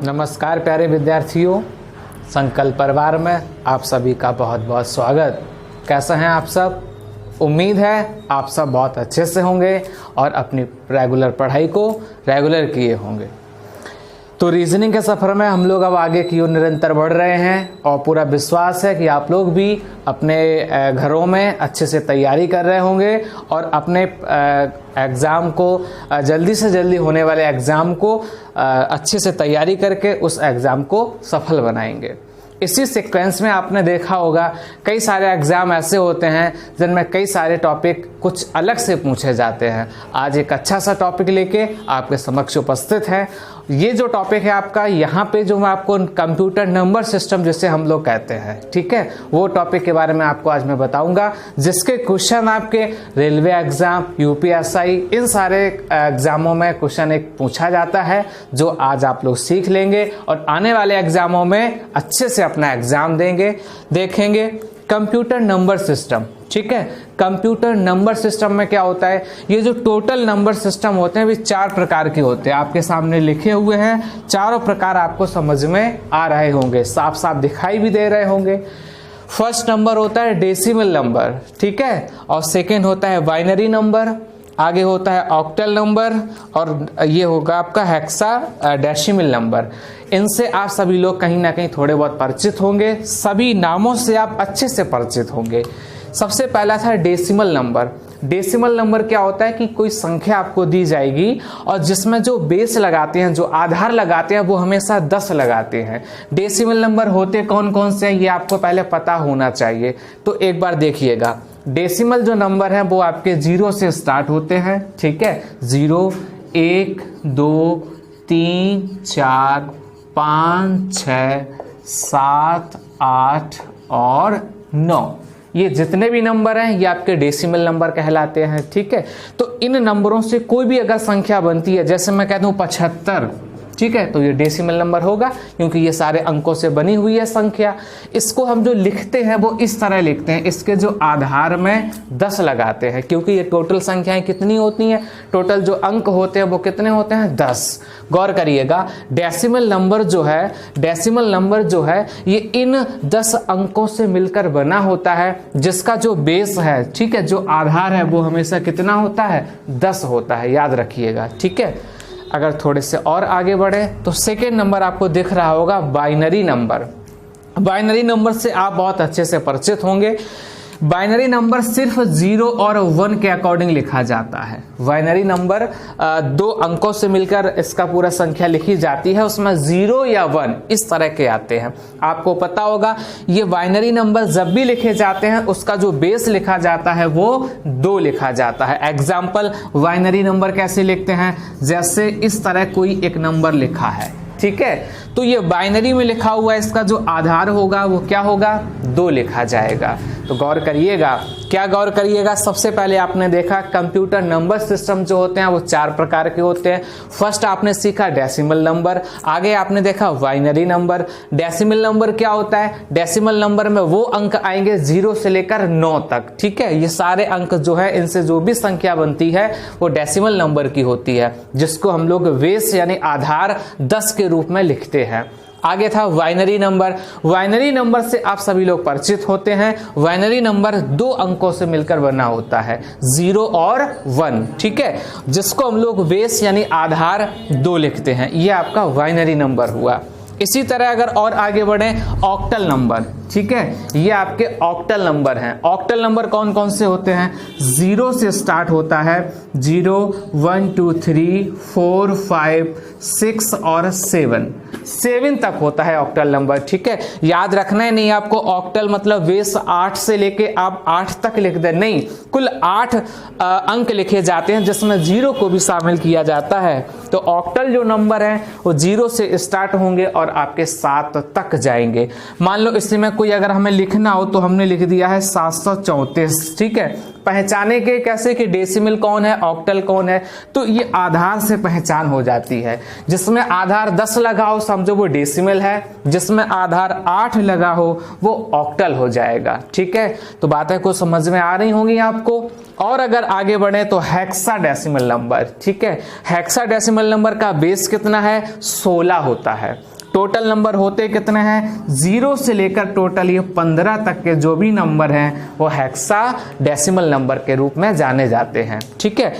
नमस्कार प्यारे विद्यार्थियों, संकल्प परिवार में आप सभी का बहुत बहुत स्वागत। कैसे हैं आप सब? उम्मीद है आप सब बहुत अच्छे से होंगे और अपनी रेगुलर पढ़ाई को रेगुलर किए होंगे। तो रीजनिंग के सफ़र में हम लोग अब आगे की ओर निरंतर बढ़ रहे हैं और पूरा विश्वास है कि आप लोग भी अपने घरों में अच्छे से तैयारी कर रहे होंगे और अपने एग्ज़ाम को जल्दी से जल्दी होने वाले एग्ज़ाम को अच्छे से तैयारी करके उस एग्ज़ाम को सफल बनाएंगे। इसी सीक्वेंस में आपने देखा होगा कई सारे एग्ज़ाम ऐसे होते हैं जिनमें कई सारे टॉपिक कुछ अलग से पूछे जाते हैं। आज एक अच्छा सा टॉपिक लेके आपके समक्ष उपस्थित है। ये जो टॉपिक है आपका, यहाँ पे जो मैं आपको कंप्यूटर नंबर सिस्टम जिसे हम लोग कहते हैं, ठीक है, वो टॉपिक के बारे में आपको आज मैं बताऊंगा, जिसके क्वेश्चन आपके रेलवे एग्जाम, यूपीएसआई, इन सारे एग्जामों में क्वेश्चन एक पूछा जाता है, जो आज आप लोग सीख लेंगे और आने वाले एग्जामों में अच्छे से अपना एग्जाम देंगे। देखेंगे कंप्यूटर नंबर सिस्टम, ठीक है। कंप्यूटर नंबर सिस्टम में क्या होता है, ये जो टोटल नंबर सिस्टम होते हैं वे 4 प्रकार के होते हैं। आपके सामने लिखे हुए हैं, चारों प्रकार आपको समझ में आ रहे होंगे, साफ साफ दिखाई भी दे रहे होंगे। फर्स्ट नंबर होता है डेसिमल नंबर, ठीक है, और सेकेंड होता है बाइनरी नंबर, आगे होता है ऑक्टल नंबर और ये होगा आपका हेक्सा डेसिमल नंबर। इनसे आप सभी लोग कहीं ना कहीं थोड़े बहुत परिचित होंगे, सभी नामों से आप अच्छे से परिचित होंगे। सबसे पहला था डेसिमल नंबर। डेसिमल नंबर क्या होता है कि कोई संख्या आपको दी जाएगी और जिसमें जो बेस लगाते हैं, जो आधार लगाते हैं, वो हमेशा 10 लगाते हैं। डेसिमल नंबर होते कौन कौन से हैं ये आपको पहले पता होना चाहिए। तो एक बार देखिएगा, डेसिमल जो नंबर है वो आपके 0 से स्टार्ट होते हैं, ठीक है। 0, 1, 2, 3, 4, 5, 6, 7, 8 और 9, ये जितने भी नंबर हैं ये आपके डेसिमल नंबर कहलाते हैं, ठीक है। तो इन नंबरों से कोई भी अगर संख्या बनती है, जैसे मैं कहता हूँ 75, ठीक है, तो ये डेसिमल नंबर होगा क्योंकि ये सारे अंकों से बनी हुई है संख्या। इसको हम जो लिखते हैं वो इस तरह लिखते हैं, इसके जो आधार में 10 लगाते हैं, क्योंकि ये टोटल संख्याएं कितनी होती हैं, टोटल जो अंक होते हैं वो कितने होते हैं, 10। गौर करिएगा, डेसिमल नंबर जो है, डेसिमल नंबर जो है ये इन 10 अंकों से मिलकर बना होता है, जिसका जो बेस है, ठीक है, जो आधार है वो हमेशा कितना होता है, 10 होता है, याद रखिएगा, ठीक है। अगर थोड़े से और आगे बढ़े तो सेकेंड नंबर आपको दिख रहा होगा बाइनरी नंबर। बाइनरी नंबर से आप बहुत अच्छे से परिचित होंगे। बाइनरी नंबर सिर्फ 0 और 1 के अकॉर्डिंग लिखा जाता है। बाइनरी नंबर 2 अंकों से मिलकर इसका पूरा संख्या लिखी जाती है, उसमें 0 या 1 इस तरह के आते हैं। आपको पता होगा ये बाइनरी नंबर जब भी लिखे जाते हैं उसका जो बेस लिखा जाता है वो 2 लिखा जाता है। एग्जाम्पल, बाइनरी नंबर कैसे लिखते हैं, जैसे इस तरह कोई एक नंबर लिखा है, ठीक है, तो ये बाइनरी में लिखा हुआ है, इसका जो आधार होगा वो क्या होगा, 2 लिखा जाएगा। तो गौर करिएगा, क्या गौर करिएगा, सबसे पहले आपने देखा कंप्यूटर नंबर सिस्टम जो होते हैं वो 4 प्रकार के होते हैं। फर्स्ट आपने सीखा डेसिमल नंबर, आगे आपने देखा बाइनरी नंबर। डेसिमल नंबर क्या होता है, डेसिमल नंबर में वो अंक आएंगे 0 से लेकर 9 तक, ठीक है। ये सारे अंक जो है, इनसे जो भी संख्या बनती है वो डेसिमल नंबर की होती है, जिसको हम लोग बेस यानी आधार 10 के रूप में लिखते हैं। आगे था बाइनरी नंबर। बाइनरी नंबर से आप सभी लोग परिचित होते हैं। बाइनरी नंबर 2 अंकों से मिलकर बना होता है, 0 और 1, ठीक है, जिसको हम लोग बेस यानी आधार 2 लिखते हैं। ये आपका बाइनरी नंबर हुआ। इसी तरह अगर और आगे बढ़े, ऑक्टल नंबर, ठीक है, ये आपके ऑक्टल नंबर हैं। ऑक्टल नंबर कौन कौन से होते हैं, 0 से स्टार्ट होता है, 0, 1, 2, 3, 4, 5, 6 और 7 तक होता है ऑक्टल नंबर, ठीक है। याद रखना है नहीं आपको, ऑक्टल मतलब बेस 8 से लेके आप 8 तक लिख दे, नहीं, कुल 8 अंक लिखे जाते हैं जिसमें 0 को भी शामिल किया जाता है। तो ऑक्टल जो नंबर है वो 0 से स्टार्ट होंगे और आपके 7 तक जाएंगे। मान लो इसी में कोई अगर हमें लिखना हो तो हमने लिख दिया है 734, ठीक है। पहचाने के कैसे कि डेसिमल कौन है, ऑक्टल कौन है, तो ये आधार से पहचान हो जाती है। जिसमें आधार 10 लगा हो समझो वो डेसिमल है, जिसमें आधार 8 लगा हो वो ऑक्टल हो जाएगा, ठीक है। तो बातें को समझ में आ रही होंगी आपको। और अगर आगे बढ़े तो हेक्साडेसिमल नंबर, ठीक है। हेक्साडेसिमल नंबर का बेस कितना है? 16 होता है। टोटल नंबर होते कितने हैं? 0 से लेकर टोटल ये 15 तक के जो भी नंबर हैं वो हेक्साडेसिमल नंबर के रूप में जाने जाते हैं, ठीक है।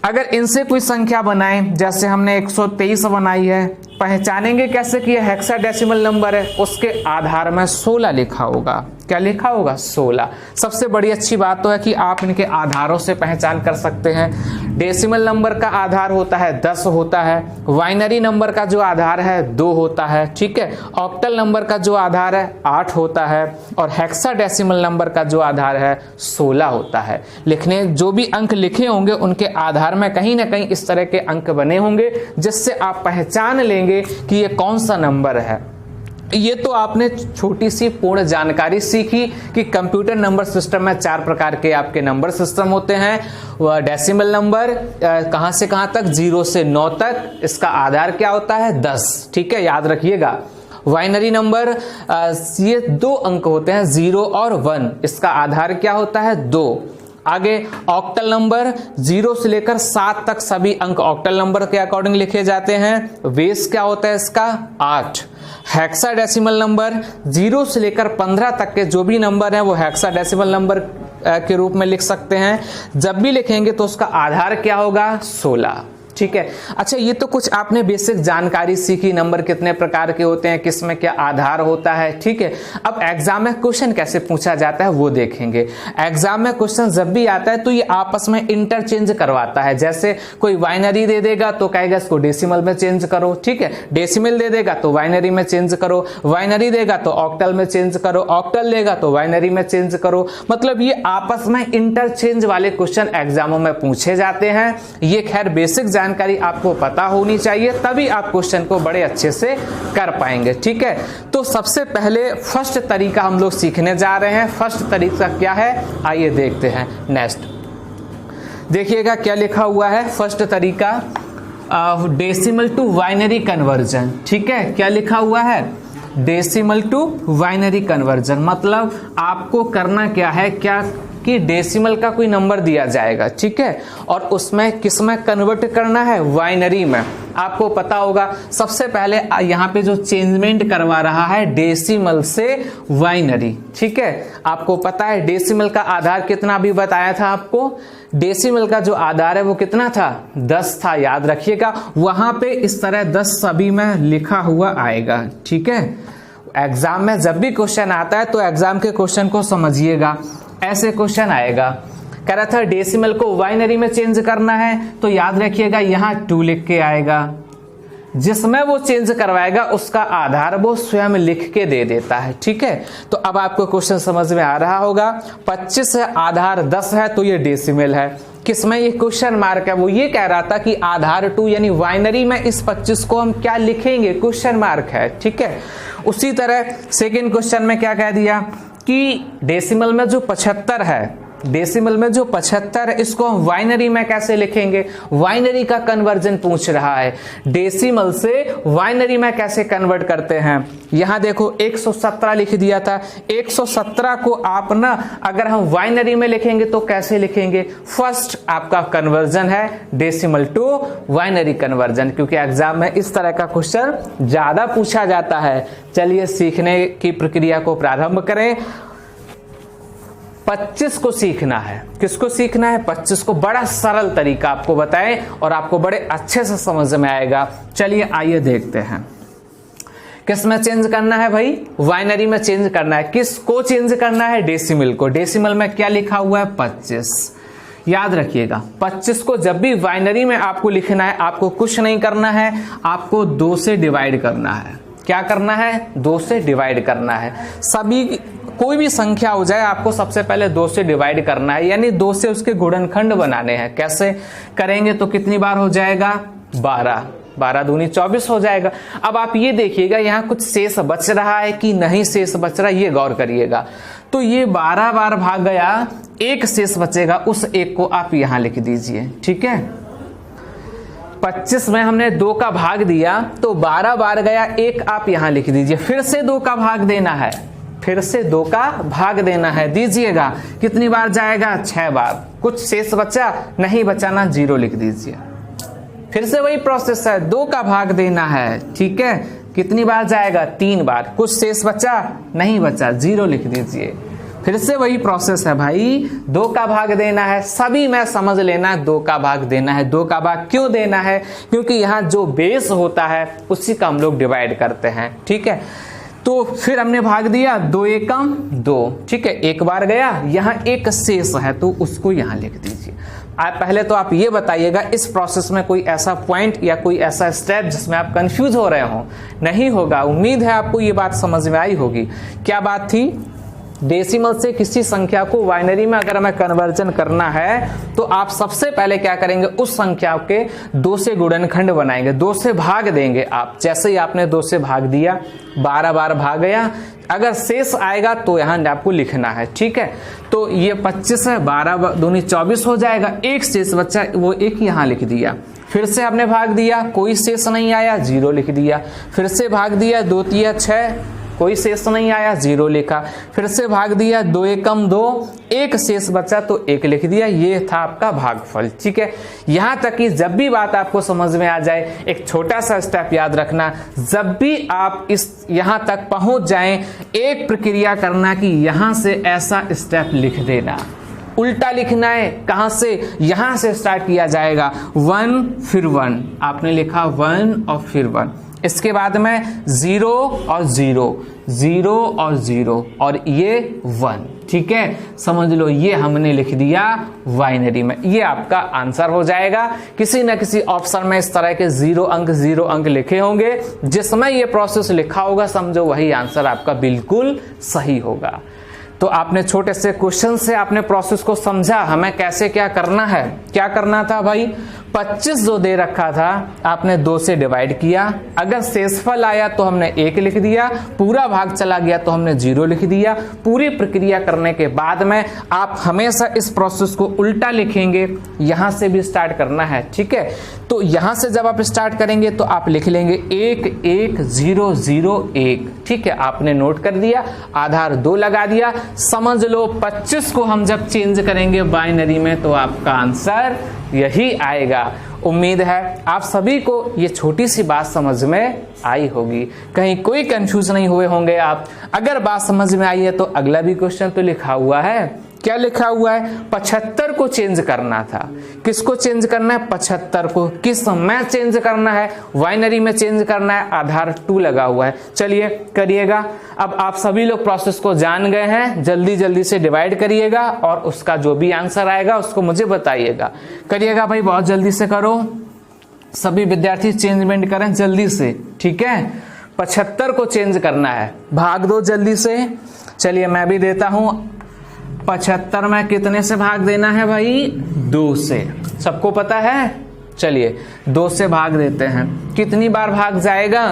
अगर इनसे कोई संख्या बनाएं, जैसे हमने 123 बनाई है, पहचानेंगे कैसे कि ये हेक्साडेसिमल नंबर है? उसके आधार में 16 लिखा होगा। क्या लिखा होगा? 16। सबसे बड़ी अच्छी बात तो है कि आप इनके आधारों से पहचान कर सकते हैं। डेसिमल नंबर का आधार होता है 10 होता है, बाइनरी नंबर का जो आधार है 2 होता है, ठीक है। ऑक्टल नंबर का जो आधार है 8 होता है और हेक्साडेसिमल नंबर का जो आधार है 16 होता है। लिखने जो भी अंक लिखे होंगे उनके आधार में कहीं ना कहीं इस तरह के अंक बने होंगे जिससे आप पहचान लेंगे कि ये कौन सा नंबर है। ये तो आपने छोटी सी पूर्ण जानकारी सीखी कि कंप्यूटर नंबर सिस्टम में 4 प्रकार के आपके नंबर सिस्टम होते हैं। वह डेसिमल नंबर कहां से कहां तक? 0 से 9 तक। इसका आधार क्या होता है? 10, ठीक है, याद रखिएगा। बाइनरी नंबर ये 2 अंक होते हैं, 0 और 1। इसका आधार क्या होता है? 2। आगे ऑक्टल नंबर 0 से लेकर 7 तक सभी अंक ऑक्टल नंबर के अकॉर्डिंग लिखे जाते हैं। बेस क्या होता है इसका? 8। हेक्साडेसिमल नंबर 0 से लेकर 15 तक के जो भी नंबर हैं वो हेक्साडेसिमल नंबर के रूप में लिख सकते हैं। जब भी लिखेंगे तो उसका आधार क्या होगा? 16, ठीक है। अच्छा, ये तो कुछ आपने बेसिक जानकारी सीखी, नंबर कितने प्रकार के होते हैं, किसमें क्या आधार होता है, ठीक है। अब एग्जाम में क्वेश्चन कैसे पूछा जाता है वो देखेंगे। एग्जाम में क्वेश्चन जब भी आता है तो ये आपस में इंटरचेंज करवाता है। जैसे कोई बाइनरी दे देगा तो कहेगा इसको डेसिमल में चेंज करो, ठीक है। डेसिमल दे देगा तो बाइनरी में चेंज करो, बाइनरी देगा तो ऑक्टल में चेंज करो, ऑक्टल देगा तो बाइनरी में चेंज करो। मतलब ये आपस में इंटरचेंज वाले क्वेश्चन एग्जामों में पूछे जाते हैं। ये खैर बेसिक जानकारी आपको पता होनी चाहिए, तभी आप क्वेश्चन को बड़े अच्छे से कर पाएंगे, ठीक है। तो सबसे पहले फर्स्ट तरीका हम लोग सीखने जा रहे हैं। फर्स्ट तरीका क्या है? आइए देखते हैं। नेक्स्ट देखिएगा क्या लिखा हुआ है। फर्स्ट तरीका डेसिमल टू बाइनरी कन्वर्जन, ठीक है। क्या लिखा हुआ है? Decimal to binary conversion. मतलब आपको करना क्या है, क्या कि डेसिमल का कोई नंबर दिया जाएगा, ठीक है, और उसमें किस में कन्वर्ट करना है? बाइनरी में। आपको पता होगा सबसे पहले यहाँ पे जो चेंजमेंट करवा रहा है डेसिमल से बाइनरी, ठीक है। आपको पता है डेसिमल का आधार कितना अभी बताया था आपको? डेसिमल का जो आधार है वो कितना था? 10 था, याद रखिएगा। वहां पे इस तरह 10 सभी में लिखा हुआ आएगा, ठीक है। एग्जाम में जब भी क्वेश्चन आता है तो एग्जाम के क्वेश्चन को समझिएगा। ऐसे क्वेश्चन आएगा, कह रहा था डेसिमल को बाइनरी में चेंज करना है, तो याद रखिएगा यहाँ 2 लिख के आएगा। जिसमें वो चेंज करवाएगा उसका आधार वो स्वयं लिख के दे देता है, ठीक है। तो अब आपको क्वेश्चन समझ में आ रहा होगा। 25 है, आधार 10 है, तो ये डेसिमल है। किसमें? ये क्वेश्चन मार्क है। वो ये कह रहा था कि आधार 2 यानी बाइनरी में इस 25 को हम क्या लिखेंगे? क्वेश्चन मार्क है, ठीक है। उसी तरह सेकेंड क्वेश्चन में क्या कह दिया कि डेसिमल में जो 75 है, डेसिमल में जो 75 है इसको हम बाइनरी में कैसे लिखेंगे? बाइनरी का कन्वर्जन पूछ रहा है। डेसिमल से बाइनरी में कैसे कन्वर्ट करते हैं? यहां देखो 117 लिख दिया था। 117 को आप ना अगर हम बाइनरी में लिखेंगे तो कैसे लिखेंगे? फर्स्ट आपका कन्वर्जन है डेसिमल टू बाइनरी कन्वर्जन, क्योंकि एग्जाम में इस तरह का क्वेश्चन ज्यादा पूछा जाता है। चलिए सीखने की प्रक्रिया को प्रारंभ करें। 25 को सीखना है। किसको सीखना है? 25 को। बड़ा सरल तरीका आपको बताएं और आपको बड़े अच्छे से समझ में आएगा। चलिए आइए देखते हैं। किस में चेंज करना है भाई? बाइनरी में चेंज करना है। किस को चेंज करना है? डेसिमल को। डेसिमल में क्या लिखा हुआ है? 25। याद रखिएगा 25 को जब भी बाइनरी में आपको लिखना है, आपको कुछ नहीं करना है, आपको 2 से डिवाइड करना है। क्या करना है? 2 से डिवाइड करना है। सभी कोई भी संख्या हो जाए आपको सबसे पहले 2 से डिवाइड करना है, यानी 2 से उसके गुणनखंड बनाने हैं। कैसे करेंगे तो कितनी बार हो जाएगा? 12। 12 दूनी 24 हो जाएगा। अब आप ये देखिएगा यहाँ कुछ शेष बच रहा है कि नहीं शेष बच रहा है, ये गौर करिएगा। तो ये 12 बार भाग गया, एक शेष बचेगा, उस एक को आप यहां लिख दीजिए, ठीक है। 25 में हमने 2 का भाग दिया तो 12 बार गया, एक आप यहां लिख दीजिए। फिर से 2 का भाग देना है, फिर से 2 का भाग देना है। दीजिएगा, कितनी बार जाएगा? 6 बार। कुछ शेष बचा? नहीं बचाना, 0 लिख दीजिए। फिर से वही प्रोसेस है, 2 का भाग देना है, ठीक है। कितनी बार जाएगा? 3 बार। कुछ शेष बचा? नहीं बचा, 0 लिख दीजिए। फिर से वही प्रोसेस है भाई, 2 का भाग देना है। सभी में समझ लेना, 2 का भाग देना है। 2 का भाग क्यों देना है? क्योंकि यहाँ जो बेस होता है उसी का हम लोग डिवाइड करते हैं, ठीक है। तो फिर हमने भाग दिया, 2 एकम 2, ठीक है। 1 बार गया, यहाँ एक शेष है तो उसको यहाँ लिख दीजिए। आप पहले तो आप ये बताइएगा, इस प्रोसेस में कोई ऐसा पॉइंट या कोई ऐसा स्टेप जिसमें आप कंफ्यूज हो रहे हो? नहीं होगा। उम्मीद है आपको ये बात समझ में आई होगी। क्या बात थी? डेसिमल से किसी संख्या को बाइनरी में अगर हमें कन्वर्जन करना है तो आप सबसे पहले क्या करेंगे? उस संख्या के 2 से गुणनखंड बनाएंगे, 2 से भाग देंगे आप। जैसे ही आपने 2 से भाग दिया, 12 बार भाग गया, अगर शेष आएगा तो यहाँ आपको लिखना है, ठीक है। तो ये 25 है, 12 दूनी 24 हो जाएगा। एक शेष बच्चा, वो 1 यहाँ लिख दिया। फिर से आपने भाग दिया, कोई शेष नहीं आया, 0 लिख दिया। फिर से भाग दिया, 2 तिया 6, कोई शेष नहीं आया, 0 लिखा। फिर से भाग दिया, 2 एकम 2, एक शेष बचा तो 1 लिख दिया। ये था आपका भागफल, ठीक है। यहां तक कि जब भी बात आपको समझ में आ जाए, एक छोटा सा स्टेप याद रखना, जब भी आप इस यहां तक पहुंच जाएं, एक प्रक्रिया करना कि यहां से ऐसा स्टेप लिख देना। उल्टा लिखना है। कहां से? यहां से स्टार्ट किया जाएगा, 1 फिर 1, आपने लिखा 1 और फिर 1। इसके बाद में 0 और 0, 0 और 0 और ये 1, ठीक है। समझ लो, ये हमने लिख दिया बाइनरी में। ये आपका आंसर हो जाएगा। किसी न किसी ऑप्शन में इस तरह के 0 अंक लिखे होंगे, जिसमें ये प्रोसेस लिखा होगा, समझो वही आंसर आपका बिल्कुल सही होगा। तो आपने छोटे से क्वेश्चन से आपने प्रोसेस को समझा, हमें कैसे क्या करना है। क्या करना था भाई? 25 जो दे रखा था, आपने 2 से डिवाइड किया। अगर शेषफल आया तो हमने 1 लिख दिया, पूरा भाग चला गया तो हमने 0 लिख दिया। पूरी प्रक्रिया करने के बाद में आप हमेशा इस प्रोसेस को उल्टा लिखेंगे। यहां से भी स्टार्ट करना है, ठीक है। तो यहां से जब आप स्टार्ट करेंगे तो आप लिख लेंगे 1 1 0 0 1, ठीक है। आपने नोट कर दिया, आधार 2 लगा दिया। समझ लो 25 को हम जब चेंज करेंगे बाइनरी में तो आपका आंसर यही आएगा। उम्मीद है आप सभी को ये छोटी सी बात समझ में आई होगी, कहीं कोई कंफ्यूज नहीं हुए होंगे आप। अगर बात समझ में आई है तो अगला भी क्वेश्चन तो लिखा हुआ है। क्या लिखा हुआ है? 75 को चेंज करना था। किसको चेंज करना है? 75 को। किस में चेंज करना है? बाइनरी में चेंज करना है। आधार 2 लगा हुआ है। चलिए करिएगा। अब आप सभी लोग प्रोसेस को जान गए हैं, जल्दी जल्दी से डिवाइड करिएगा और उसका जो भी आंसर आएगा उसको मुझे बताइएगा। करिएगा भाई, बहुत जल्दी से करो। सभी विद्यार्थी चेंजमेंट करें जल्दी से, ठीक है। 75 को चेंज करना है, भाग दो जल्दी से। चलिए मैं भी देता हूं। 75 में कितने से भाग देना है भाई? 2 से। सबको पता है? चलिए 2 से भाग देते हैं। कितनी बार भाग जाएगा?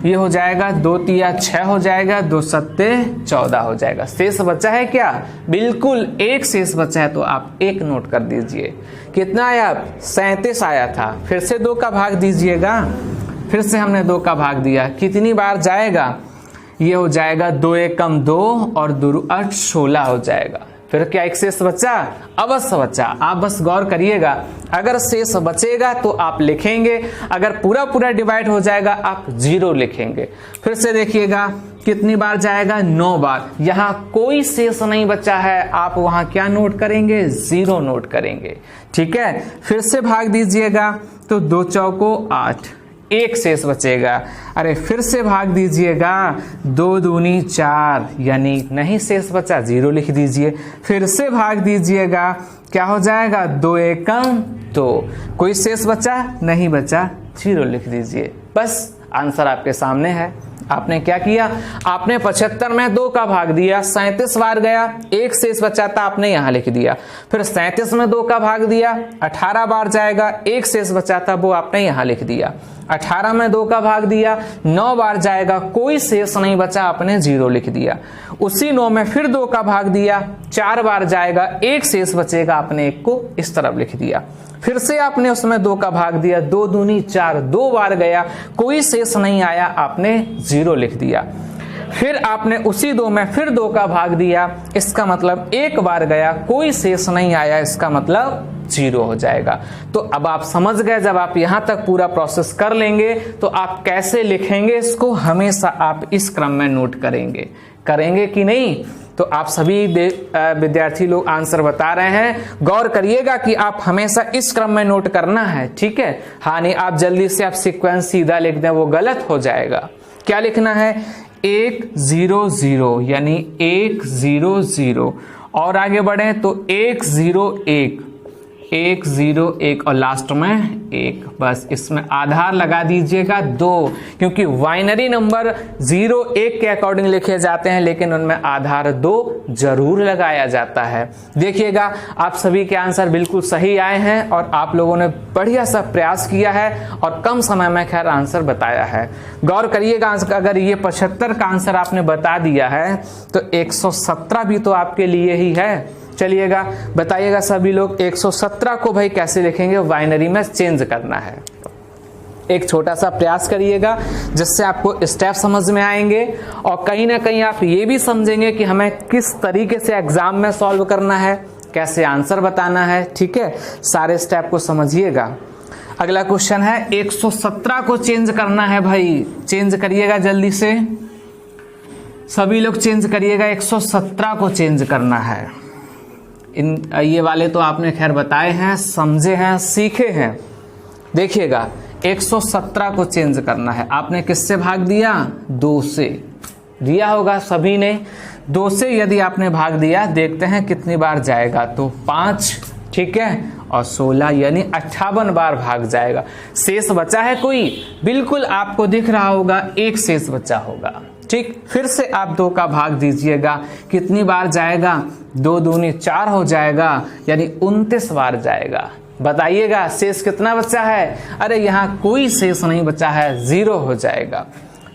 ये हो जाएगा 2 तिया 6 हो जाएगा, 2 सत्ते 14 हो जाएगा। शेष बचा है क्या? बिल्कुल एक शेष बचा है, तो आप 1 नोट कर दीजिए। कितना आया? 37 आया था। फिर से 2 का भाग दीजिएगा। फिर से हमने 2 का भाग दिया। कितनी बार जाएगा? ये हो जाएगा 2 एकम 2 और 2 8 16 हो जाएगा। फिर क्या एक शेष बचा? अवश्य बचा। आप बस गौर करिएगा, अगर शेष बचेगा तो आप लिखेंगे, अगर पूरा पूरा डिवाइड हो जाएगा आप 0 लिखेंगे। फिर से देखिएगा कितनी बार जाएगा? 9 बार। यहाँ कोई शेष नहीं बचा है, आप वहां क्या नोट करेंगे? 0 नोट करेंगे, ठीक है। फिर से भाग दीजिएगा तो 2 चौको 8, एक शेष बचेगा। अरे फिर से भाग दीजिएगा, 2 दूनी 4, यानी नहीं शेष बचा, 0 लिख दीजिए। फिर से भाग दीजिएगा, क्या हो जाएगा? 2 एकम 2, कोई शेष बचा? नहीं बचा, 0 लिख दीजिए। बस आंसर आपके सामने है। आपने क्या किया? आपने 75 में 2 का भाग दिया, 37 बार गया, एक शेष बचा था, आपने यहां लिख दिया। फिर 37 में 2 का भाग दिया, 18 बार जाएगा, एक शेष बचा था, वो आपने यहां लिख दिया। 18 में 2 का भाग दिया, 9 बार जाएगा, कोई शेष नहीं बचा, आपने 0 लिख दिया। उसी 9 में फिर 2 का भाग दिया, 4 बार जाएगा, एक शेष बचेगा, आपने 1 को इस तरफ लिख दिया। फिर से आपने उसमें 2 का भाग दिया, 2 दूनी 4, 2 बार गया, कोई शेष नहीं आया, आपने 0 लिख दिया। फिर आपने उसी 2 में फिर 2 का भाग दिया, इसका मतलब एक बार गया, कोई शेष नहीं आया, इसका मतलब 0 हो जाएगा। तो अब आप समझ गए, जब आप यहां तक पूरा प्रोसेस कर लेंगे तो आप कैसे लिखेंगे इसको, हमेशा आप इस क्रम में नोट करेंगे कि नहीं। तो आप सभी विद्यार्थी लोग आंसर बता रहे हैं, गौर करिएगा कि आप हमेशा इस क्रम में नोट करना है, ठीक है। हाँ, नहीं आप जल्दी से आप सीक्वेंस सीधा लिख दें, वो गलत हो जाएगा। क्या लिखना है, 1 0 0 यानी 1 0 0, और आगे बढ़े तो 1 0 1 1 0 1 और लास्ट में 1, बस इसमें आधार लगा दीजिएगा 2, क्योंकि बाइनरी नंबर 0 1 के अकॉर्डिंग लिखे जाते हैं, लेकिन उनमें आधार 2 जरूर लगाया जाता है। देखिएगा आप सभी के आंसर बिल्कुल सही आए हैं और आप लोगों ने बढ़िया सा प्रयास किया है और कम समय में खैर आंसर बताया है। गौर करिएगा, अगर ये 75 का आंसर आपने बता दिया है तो 117 भी तो आपके लिए ही है। चलिएगा बताइएगा सभी लोग, 117 को भाई कैसे लिखेंगे, बाइनरी में चेंज करना है। एक छोटा सा प्रयास करिएगा जिससे आपको स्टेप समझ में आएंगे और कहीं ना कहीं आप ये भी समझेंगे कि हमें किस तरीके से एग्जाम में सॉल्व करना है, कैसे आंसर बताना है, ठीक है। सारे स्टेप को समझिएगा। अगला क्वेश्चन है 117 को चेंज करना है भाई, चेंज करिएगा जल्दी से, सभी लोग चेंज करिएगा। 117 को चेंज करना है। ये वाले तो आपने खैर बताए हैं, समझे हैं, सीखे हैं। देखिएगा 117 को चेंज करना है, आपने किससे भाग दिया, 2 से दिया होगा सभी ने। 2 से यदि आपने भाग दिया, देखते हैं कितनी बार जाएगा, तो 5, ठीक है, और 16 यानी 58 बार भाग जाएगा। शेष बचा है कोई, बिल्कुल आपको दिख रहा होगा, एक शेष बचा होगा, ठीक। फिर से आप 2 का भाग दीजिएगा, कितनी बार जाएगा, 2 दूनी 4 हो जाएगा, यानी 29 बार जाएगा। बताइएगा शेष कितना बचा है, अरे यहाँ कोई शेष नहीं बचा है, 0 हो जाएगा।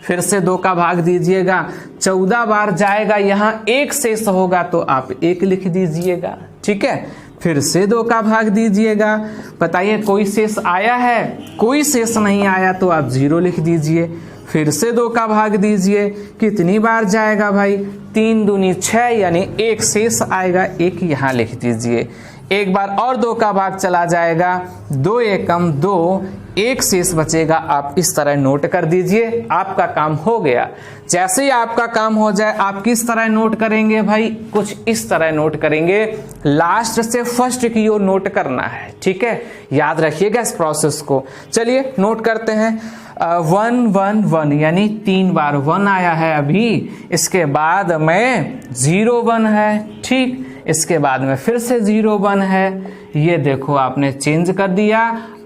फिर से 2 का भाग दीजिएगा, 14 बार जाएगा, यहाँ एक शेष होगा तो आप 1 लिख दीजिएगा, ठीक है। फिर से 2 का भाग दीजिएगा, बताइए कोई शेष आया है, कोई शेष नहीं आया तो आप 0 लिख दीजिए। फिर से 2 का भाग दीजिए, कितनी बार जाएगा भाई, 3 दूनी 6 यानी एक शेष आएगा, 1 यहाँ लिख दीजिए। एक बार और 2 का भाग चला जाएगा, 2 एकम 2, एक शेष बचेगा, आप इस तरह नोट कर दीजिए, आपका काम हो गया। जैसे ही आपका काम हो जाए आप किस तरह नोट करेंगे भाई, कुछ इस तरह नोट करेंगे, लास्ट से फर्स्ट की ओर नोट करना है, ठीक है। याद रखिएगा इस प्रोसेस को। चलिए नोट करते हैं। 1 1 1 यानी 3 बार 1 आया है अभी, इसके बाद में 0 1 है, ठीक, इसके बाद में फिर से 0 1 है, ये देखो आपने चेंज कर दिया,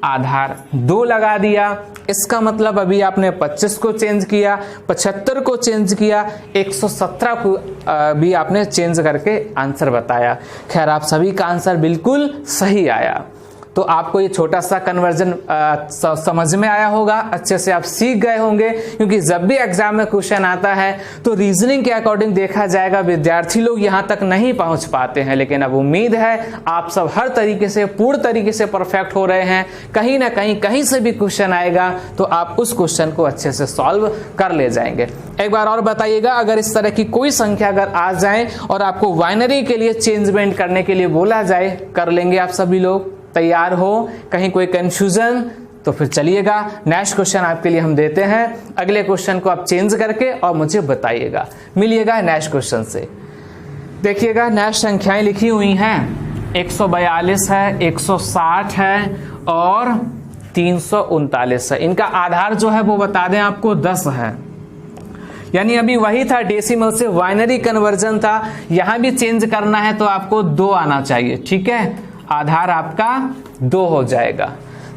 आधार 2 लगा दिया, इसका मतलब अभी आपने 25 को चेंज किया, 75 को चेंज किया, 117 को भी आपने चेंज करके आंसर बताया। खैर आप सभी का आंसर बिल्कुल सही आया। तो आपको ये छोटा सा कन्वर्जन समझ में आया होगा, अच्छे से आप सीख गए होंगे, क्योंकि जब भी एग्जाम में क्वेश्चन आता है तो रीजनिंग के अकॉर्डिंग देखा जाएगा, विद्यार्थी लोग यहाँ तक नहीं पहुँच पाते हैं, लेकिन अब उम्मीद है आप सब हर तरीके से पूर्ण तरीके से परफेक्ट हो रहे हैं। कहीं ना कहीं से भी क्वेश्चन आएगा तो आप उस क्वेश्चन को अच्छे से सॉल्व कर ले जाएंगे। एक बार और बताइएगा, अगर इस तरह की कोई संख्या अगर आ जाए और आपको बाइनरी के लिए चेंजमेंट करने के लिए बोला जाए, कर लेंगे आप सभी लोग? तैयार हो? कहीं कोई कंफ्यूजन? तो फिर चलिएगा नेक्स्ट क्वेश्चन आपके लिए हम देते हैं। अगले क्वेश्चन को आप चेंज करके और मुझे बताइएगा, मिलिएगा नेक्स्ट क्वेश्चन से। देखिएगा नेक्स्ट संख्याएं लिखी हुई हैं, 142 है, 160 है और 339 है। इनका आधार जो है वो बता दें आपको 10 है, यानी अभी वही था, डेसिमल से बाइनरी कन्वर्जन था, यहां भी चेंज करना है तो आपको 2 आना चाहिए, ठीक है। आधार आपका 2 हो जाएगा।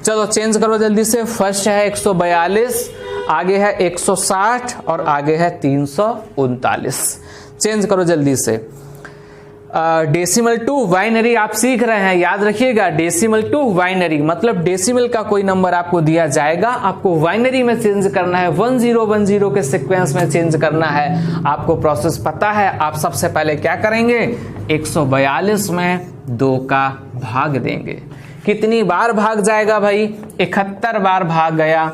चलो चेंज करो जल्दी से। फर्स्ट है 142, आगे है 160 और आगे है 339। चेंज करो जल्दी से। डेसिमल टू बाइनरी आप सीख रहे हैं, याद रखिएगा, डेसिमल टू बाइनरी मतलब डेसिमल का कोई नंबर आपको दिया जाएगा, आपको बाइनरी में चेंज करना है, 1010 के सीक्वेंस में चेंज करना है। आपको प्रोसेस पता है, आप सबसे पहले क्या करेंगे, 142 में 2 का भाग देंगे। कितनी बार भाग जाएगा भाई, 71 बार भाग गया।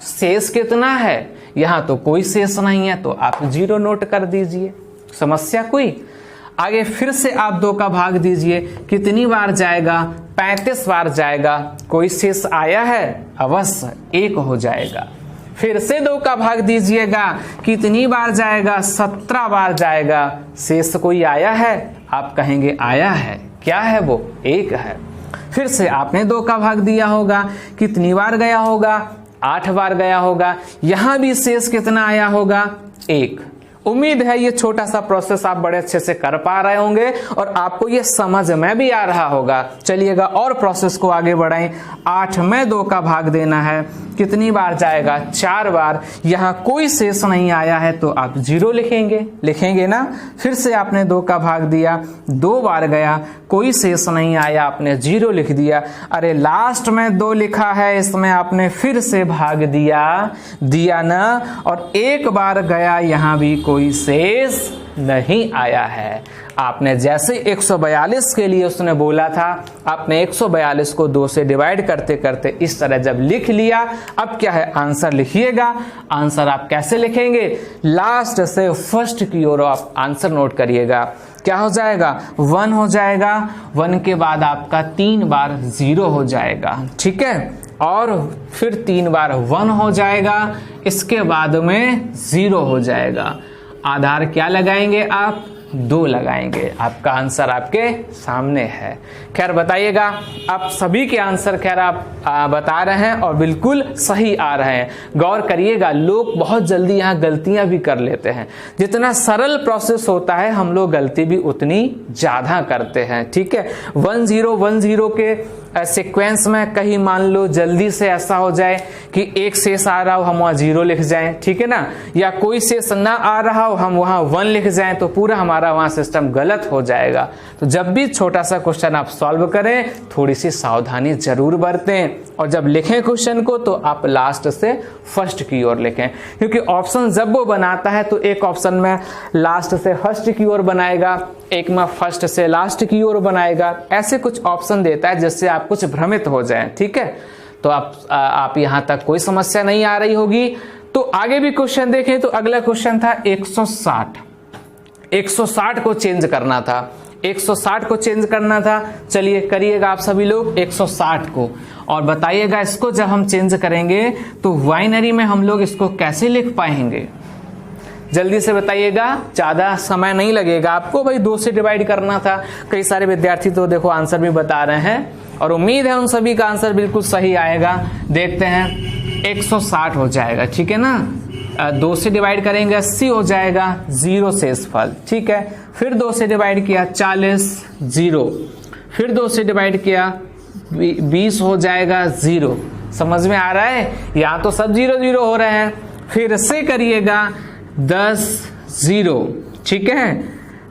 शेष कितना है, यहाँ तो कोई शेष नहीं है तो आप 0 नोट कर दीजिए। समस्या कोई? आगे फिर से आप 2 का भाग दीजिए, कितनी बार जाएगा? 35 बार जाएगा। कोई शेष आया है? अवश्य 1 हो जाएगा। फिर से 2 का भाग दीजिएगा, कितनी बार जाएगा? 17 बार जाएगा। शेष कोई आया है? आप कहेंगे आया है। क्या है वो? 1 है। फिर से आपने 2 का भाग दिया होगा, कितनी बार गया होगा? 8 बार गया होगा। यहां भी शेष कितना आया होगा? 1। उम्मीद है ये छोटा सा प्रोसेस आप बड़े अच्छे से कर पा रहे होंगे और आपको ये समझ में भी आ रहा होगा। चलिएगा और प्रोसेस को आगे बढ़ाएं। 8 में 2 का भाग देना है, कितनी बार जाएगा? 4 बार। यहाँ कोई शेष नहीं आया है तो आप 0 लिखेंगे ना। फिर से आपने 2 का भाग दिया, 2 बार गया, कोई शेष नहीं आया, आपने 0 लिख दिया। अरे लास्ट में 2 लिखा है, इसमें आपने फिर से भाग दिया ना, और 1 बार गया, यहाँ भी कोई शेष नहीं आया है। आपने जैसे 142 के लिए उसने बोला था, आपने 142 को 2 से डिवाइड करते करते इस तरह जब लिख लिया, अब क्या है? आंसर लिखिएगा। आंसर आप कैसे लिखेंगे? लास्ट से फर्स्ट की ओर आप आंसर नोट करिएगा। क्या हो जाएगा? 1 हो जाएगा। 1 के बाद आपका 3 बार 0 हो जाएगा, ठीक है, और फिर 3 बार 1 हो जाएगा, इसके बाद में 0 हो जाएगा। आधार क्या लगाएंगे आप? 2 लगाएंगे। आपका आंसर आपके सामने है। खैर बताइएगा, आप सभी के आंसर खैर आप बता रहे हैं और बिल्कुल सही आ रहे हैं। गौर करिएगा, लोग बहुत जल्दी यहाँ गलतियां भी कर लेते हैं। जितना सरल प्रोसेस होता है हम लोग गलती भी उतनी ज्यादा करते हैं, ठीक है। 1010 के सीक्वेंस में कहीं मान लो जल्दी से ऐसा हो जाए कि एक शेष आ रहा हो हम वहां 0 लिख जाएं, ठीक है ना, या कोई शेष ना आ रहा हो हम वहां 1 लिख जाएं, तो पूरा हमारा वहां सिस्टम गलत हो जाएगा। तो जब भी छोटा सा क्वेश्चन आप सॉल्व करें थोड़ी सी सावधानी जरूर बरतें, और जब लिखें क्वेश्चन को तो आप लास्ट से फर्स्ट की ओर लिखें, क्योंकि ऑप्शन जब वो बनाता है तो एक ऑप्शन में लास्ट से फर्स्ट की ओर बनाएगा, एक में फर्स्ट से लास्ट की ओर बनाएगा, ऐसे कुछ ऑप्शन देता है जिससे आप कुछ भ्रमित हो जाएं, ठीक है। तो आप यहां तक कोई समस्या नहीं आ रही होगी। तो आगे भी क्वेश्चन देखें तो अगला क्वेश्चन था 160 को चेंज करना था। 160 को चेंज करना था। चलिए करिएगा आप सभी लोग 160 को, और बताइएगा इसको जब हम चेंज करेंगे तो बाइनरी में हम लोग इसको कैसे लिख पाएंगे? जल्दी से बताइएगा, ज्यादा समय नहीं लगेगा आपको। भाई 2 से डिवाइड करना था। कई सारे विद्यार्थी तो देखो आंसर भी बता रहे हैं और उम्मीद है उन सभी का आंसर बिल्कुल सही आएगा। देखते हैं, 160 हो जाएगा, ठीक है ना। 2 से डिवाइड करेंगे 80 हो जाएगा, 0 शेषफल, ठीक है। फिर 2 से डिवाइड किया 40, 0। फिर 2 से डिवाइड किया 20 हो जाएगा, 0। समझ में आ रहा है? यहाँ तो सब 0 0 हो रहे हैं। फिर से करिएगा 10, 0, ठीक है।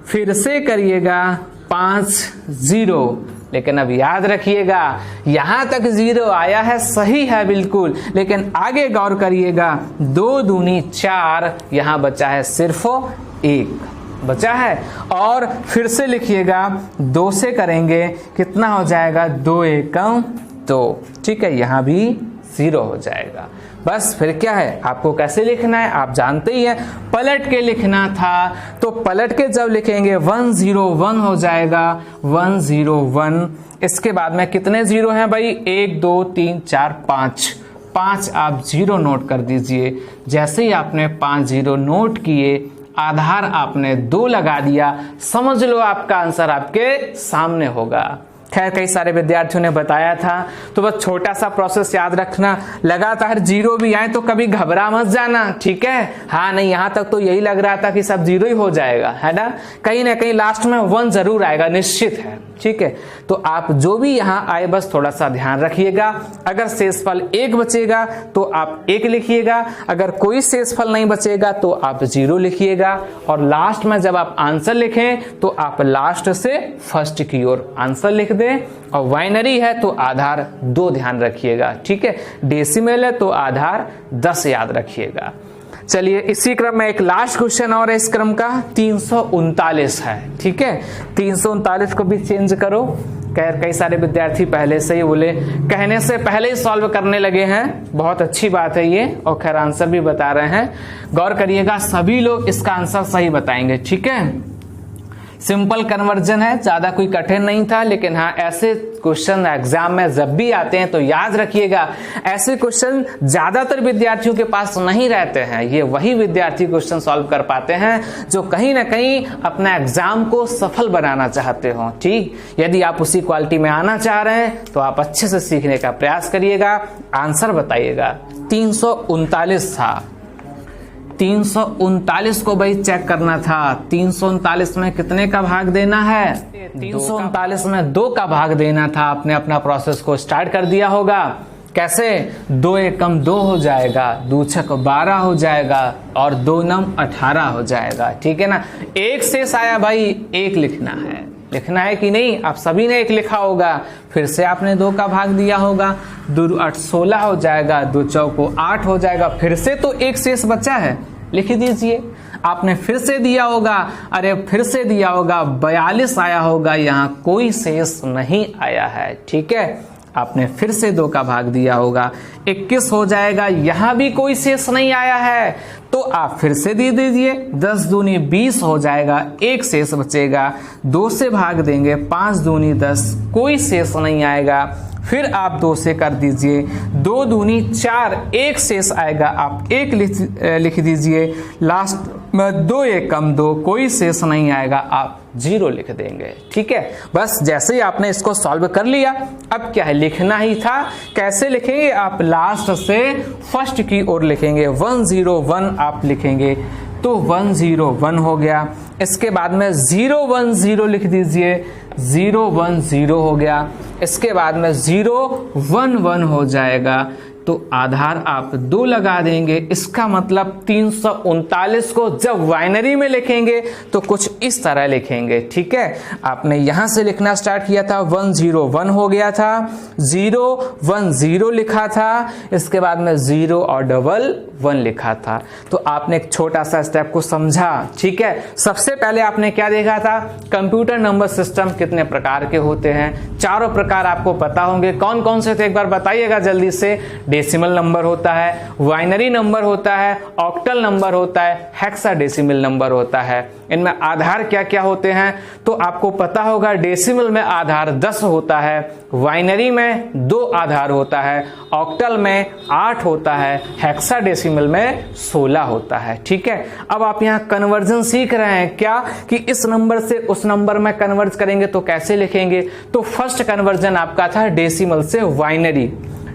फिर से करिएगा 5, 0। लेकिन अब याद रखिएगा यहां तक 0 आया है, सही है बिल्कुल, लेकिन आगे गौर करिएगा 2 दूनी 4, यहां बचा है सिर्फ 1 बचा है। और फिर से लिखिएगा 2 से करेंगे कितना हो जाएगा? 2 एकम 2, ठीक है, यहां भी 0 हो जाएगा। बस फिर क्या है, आपको कैसे लिखना है आप जानते ही हैं, पलट के लिखना था। तो पलट के जब लिखेंगे 101 हो जाएगा, 101। इसके बाद में कितने 0 हैं भाई? 1 2 3 4 5 आप 0 नोट कर दीजिए। जैसे ही आपने 5 0 नोट किए, आधार आपने 2 लगा दिया, समझ लो आपका आंसर आपके सामने होगा। खैर कई सारे विद्यार्थियों ने बताया था, तो बस छोटा सा प्रोसेस याद रखना, लगातार 0 भी आए तो कभी घबरा मत जाना, ठीक है। हाँ नहीं, यहाँ तक तो यही लग रहा था कि सब 0 ही हो जाएगा, है ना कहीं लास्ट में 1 जरूर आएगा, निश्चित है, ठीक है। तो आप जो भी यहाँ आए बस थोड़ा सा ध्यान रखिएगा। अगर शेषफल 1 बचेगा तो आप 1 लिखिएगा, अगर कोई शेषफल नहीं बचेगा तो आप 0 लिखिएगा, और लास्ट में जब आप आंसर लिखें तो आप लास्ट से फर्स्ट की ओर आंसर लिख दें। और बाइनरी है तो आधार 2 ध्यान रखिएगा, ठीक है। डेसिमल है तो आधार 10 याद रखिएगा। चलिए इसी क्रम में एक लास्ट क्वेश्चन और है इस क्रम का, 339 है। ठीक है, 339 को भी चेंज करो। कई सारे विद्यार्थी पहले से ही बोले, कहने से पहले ही सॉल्व करने लगे हैं, बहुत अच्छी बात है ये, और खैर आंसर भी बता रहे हैं। गौर करिएगा, सभी लोग इसका आंसर सही बताएंगे। ठीक है, सिंपल कन्वर्जन है, ज्यादा कोई कठिन नहीं था, लेकिन हाँ ऐसे क्वेश्चन एग्जाम में जब भी आते हैं तो याद रखिएगा, ऐसे क्वेश्चन ज्यादातर विद्यार्थियों के पास नहीं रहते हैं। ये वही विद्यार्थी क्वेश्चन सॉल्व कर पाते हैं जो कहीं ना कहीं अपना एग्जाम को सफल बनाना चाहते हो। ठीक, यदि आप उसी क्वालिटी में आना चाह रहे हैं तो आप अच्छे से सीखने का प्रयास करिएगा, आंसर बताइएगा। 339 था, 339 को भाई चेक करना था। 339 में कितने का भाग देना है? 339 में 2 का भाग देना था। आपने अपना प्रोसेस को स्टार्ट कर दिया होगा। कैसे? 2 एकम 2 हो जाएगा, 2 छक 12 हो जाएगा और 2 नम 18 हो जाएगा। ठीक है ना, एक शेष आया भाई, 1 लिखना है। लिखना है कि नहीं? आप सभी ने 1 लिखा होगा, फिर से आपने 2 का भाग दिया होगा, 2 8 16 हो जाएगा, 2 चौको 8 हो जाएगा, फिर से तो 1 शेष बचा है, लिख दीजिए। आपने फिर से दिया होगा, अरे फिर से दिया होगा, 42 आया होगा, यहाँ कोई शेष नहीं आया है। ठीक है, आपने फिर से 2 का भाग दिया होगा, 21 हो जाएगा, यहां भी कोई शेष नहीं आया है, तो आप फिर से दे दीजिए, 10 दूनी 20 हो जाएगा, 1 शेष बचेगा, 2 से भाग देंगे, 5 दूनी 10, कोई शेष नहीं आएगा, फिर आप 2 से कर दीजिए, 2 दूनी 4, 1 शेष आएगा, आप 1 लिख दीजिए, लास्ट में 2 एकम 2, कोई शेष नहीं आएगा, आप 0 लिख देंगे। ठीक है, बस जैसे ही आपने इसको सॉल्व कर लिया, अब क्या है, लिखना ही था। कैसे लिखेंगे? आप लास्ट से फर्स्ट की ओर लिखेंगे, 101 आप लिखेंगे, तो 101 हो गया। इसके बाद में 010 लिख दीजिए, 010 हो गया। इसके बाद में 011 हो जाएगा, तो आधार आप 2 लगा देंगे। इसका मतलब 339 को जब बाइनरी में लिखेंगे तो कुछ इस तरह लिखेंगे। ठीक है, आपने यहां से लिखना स्टार्ट किया था, 101 हो गया था, 010 लिखा था, इसके बाद में 0 और 11 लिखा था। तो आपने एक छोटा सा स्टेप को समझा। ठीक है, सबसे पहले आपने क्या देखा था, कंप्यूटर नंबर सिस्टम कितने प्रकार के होते हैं। 4 प्रकार आपको पता होंगे, कौन कौन से थे एक बार बताइएगा जल्दी से। डेसिमल नंबर होता है, बाइनरी नंबर होता है, ऑक्टल नंबर होता है, हेक्साडेसिमल नंबर होता है। इनमें आधार क्या क्या होते हैं तो आपको पता होगा। डेसिमल में आधार 10 होता है, बाइनरी में 2 आधार होता है, ऑक्टल में 8 होता है, हेक्साडेसिमल में 16 होता है। ठीक है, अब आप यहाँ कन्वर्जन सीख रहे हैं क्या, कि इस नंबर से उस नंबर में कन्वर्ज करेंगे तो कैसे लिखेंगे। तो फर्स्ट कन्वर्जन आपका था डेसिमल से बाइनरी।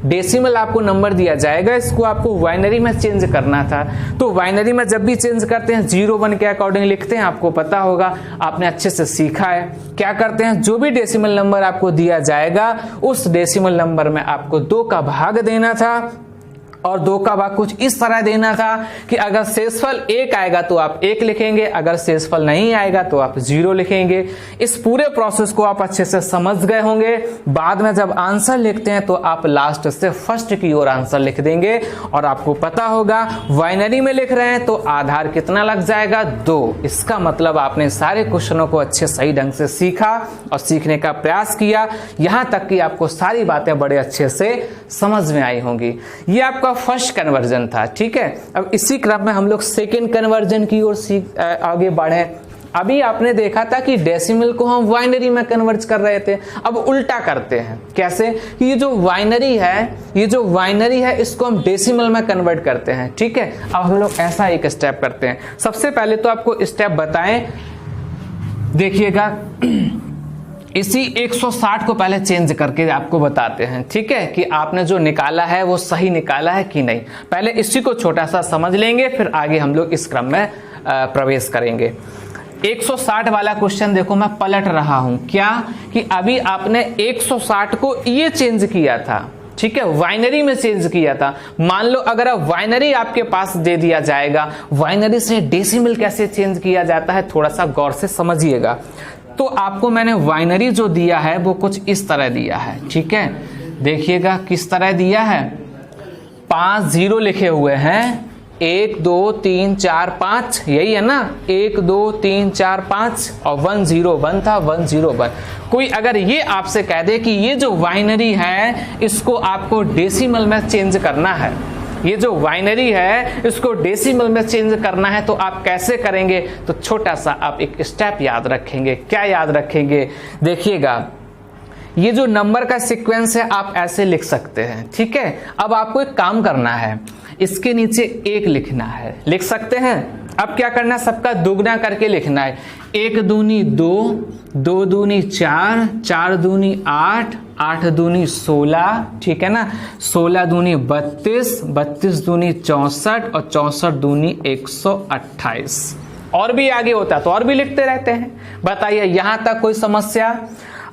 डेसिमल आपको नंबर दिया जाएगा, इसको आपको बाइनरी में चेंज करना था। तो बाइनरी में जब भी चेंज करते हैं 01 के अकॉर्डिंग लिखते हैं, आपको पता होगा, आपने अच्छे से सीखा है। क्या करते हैं, जो भी डेसिमल नंबर आपको दिया जाएगा उस डेसिमल नंबर में आपको 2 का भाग देना था, और 2 का भाग कुछ इस तरह देना था कि अगर शेषफल 1 आएगा तो आप 1 लिखेंगे, अगर शेषफल नहीं आएगा तो आप 0 लिखेंगे। इस पूरे प्रोसेस को आप अच्छे से समझ गए होंगे। बाद में जब आंसर लिखते हैं तो आप लास्ट से फर्स्ट की ओर आंसर लिख देंगे, और आपको पता होगा बाइनरी में लिख रहे हैं तो आधार कितना लग जाएगा, 2। इसका मतलब आपने सारे क्वेश्चनों को अच्छे सही ढंग से सीखा और सीखने का प्रयास किया, यहां तक कि आपको सारी बातें बड़े अच्छे से समझ में आई होंगी। ये आपका फर्स्ट कन्वर्जन था। ठीक है, अब इसी क्रम में हम लोग सेकेंड कन्वर्जन की ओर आगे बढ़े। अभी आपने देखा था कि डेसिमल को हम बाइनरी में कन्वर्ट कर रहे थे, अब उल्टा करते हैं। कैसे? कि ये जो बाइनरी है इसको हम डेसिमल में कन्वर्ट करते हैं। ठीक है, अब हम लोग ऐसा एक स्टेप करते हैं। सबसे पहले तो आपको स्टेप बताएं, देखिएगा, इसी 160 को पहले चेंज करके आपको बताते हैं। ठीक है, कि आपने जो निकाला है वो सही निकाला है कि नहीं। पहले इसी को छोटा सा समझ लेंगे, फिर आगे हम लोग इस क्रम में प्रवेश करेंगे। 160 वाला क्वेश्चन देखो, मैं पलट रहा हूं क्या, कि अभी आपने 160 को ये चेंज किया था। ठीक है, बाइनरी में चेंज किया था। मान लो अगर अब बाइनरी आपके पास दे दिया जाएगा, बाइनरी से डेसिमल कैसे चेंज किया जाता है, थोड़ा सा गौर से समझिएगा। तो आपको मैंने बाइनरी जो दिया है वो कुछ इस तरह दिया है। ठीक है, देखिएगा किस तरह दिया है, 5 0 लिखे हुए हैं, 1 2 3 4 5, यही है ना, 1 2 3 4 5 और 1 0 1 था, 1 0 1। कोई अगर ये आपसे कह दे कि ये जो बाइनरी है इसको आपको डेसिमल में चेंज करना है, ये जो बाइनरी है इसको डेसिमल में चेंज करना है, तो आप कैसे करेंगे? तो छोटा सा आप एक स्टेप याद रखेंगे। क्या याद रखेंगे? देखिएगा, ये जो नंबर का सीक्वेंस है आप ऐसे लिख सकते हैं, ठीक है। अब आपको एक काम करना है, इसके नीचे 1 लिखना है, लिख सकते हैं। अब क्या करना है? सबका दुगना करके लिखना है। 1 दूनी 2, 2 दूनी 4, 4 दूनी 8, 8 दूनी 16, ठीक है ना, 16 दूनी 32, 32 दूनी 64 और 64 दूनी 128। और भी आगे होता तो और भी लिखते रहते हैं। बताइए यहां तक कोई समस्या?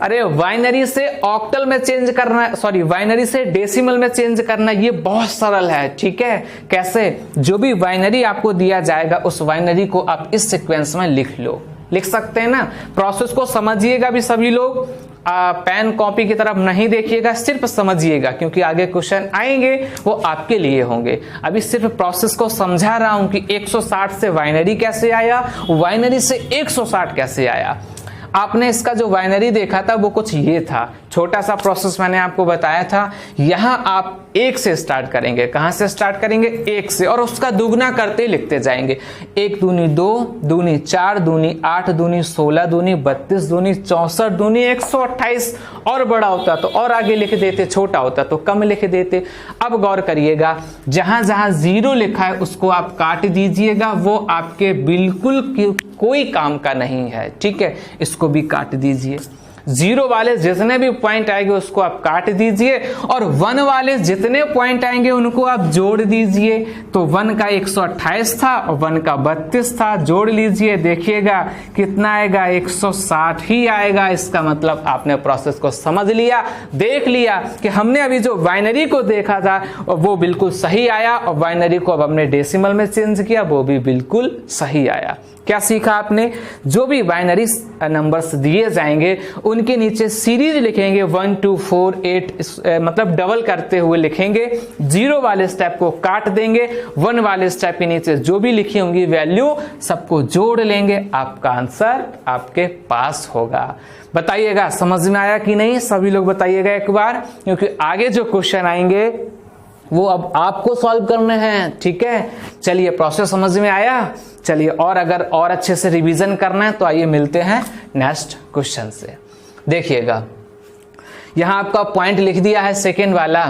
अरे बाइनरी से ऑक्टल में चेंज करना, सॉरी बाइनरी से डेसिमल में चेंज करना, ये बहुत सरल है, ठीक है। कैसे? जो भी बाइनरी आपको दिया जाएगा उस बाइनरी को आप इस सीक्वेंस में लिख लो, लिख सकते हैं ना। प्रोसेस को समझिएगा भी सभी लोग, पेन कॉपी की तरफ नहीं देखिएगा, सिर्फ समझिएगा, क्योंकि आगे क्वेश्चन आएंगे वो आपके लिए होंगे। अभी सिर्फ प्रोसेस को समझा रहा हूं कि 160 से बाइनरी कैसे आया, बाइनरी से 160 कैसे आया। आपने इसका जो बाइनरी देखा था वो कुछ ये था, छोटा सा प्रोसेस मैंने आपको बताया था। यहां आप 1 से स्टार्ट करेंगे। कहां से स्टार्ट करेंगे? 1 से, और उसका दुगना करते ही लिखते जाएंगे। 1 दूनी 2, दूनी 4, दूनी 8, दूनी 16, दूनी 32, दूनी 64, दूनी 128। और बड़ा होता तो और आगे लिख देते, छोटा होता तो कम लिख देते। अब गौर करिएगा, जहां जहां 0 लिखा है उसको आप काट दीजिएगा, वो आपके बिल्कुल कोई काम का नहीं है, ठीक है। इसको भी काट दीजिए। 0 वाले जितने भी पॉइंट आएंगे उसको आप काट दीजिए, और 1 वाले जितने पॉइंट आएंगे उनको आप जोड़ दीजिए। तो 1 का 128 था और 1 का 32 था, जोड़ लीजिए, देखिएगा कितना आएगा, 160 ही आएगा। इसका मतलब आपने प्रोसेस को समझ लिया, देख लिया कि हमने अभी जो बाइनरी को देखा था वो बिल्कुल सही आया, और बाइनरी को अब हमने डेसिमल में चेंज किया, वो भी बिल्कुल सही आया। क्या सीखा आपने? जो भी बाइनरी नंबर्स दिए जाएंगे उनके नीचे सीरीज लिखेंगे, 1 2 4 8, मतलब डबल करते हुए लिखेंगे। 0 वाले स्टेप को काट देंगे, 1 वाले स्टेप के नीचे जो भी लिखी होंगी वैल्यू सबको जोड़ लेंगे, आपका आंसर आपके पास होगा। बताइएगा समझ में आया कि नहीं? सभी लोग बताइएगा एक बार, क्योंकि आगे जो क्वेश्चन आएंगे वो अब आपको सॉल्व करने हैं, ठीक है। चलिए, प्रोसेस समझ में आया? चलिए, और अगर और अच्छे से रिवीजन करना है तो आइए मिलते हैं नेक्स्ट क्वेश्चन से। देखिएगा, यहां आपका पॉइंट लिख दिया है सेकेंड वाला,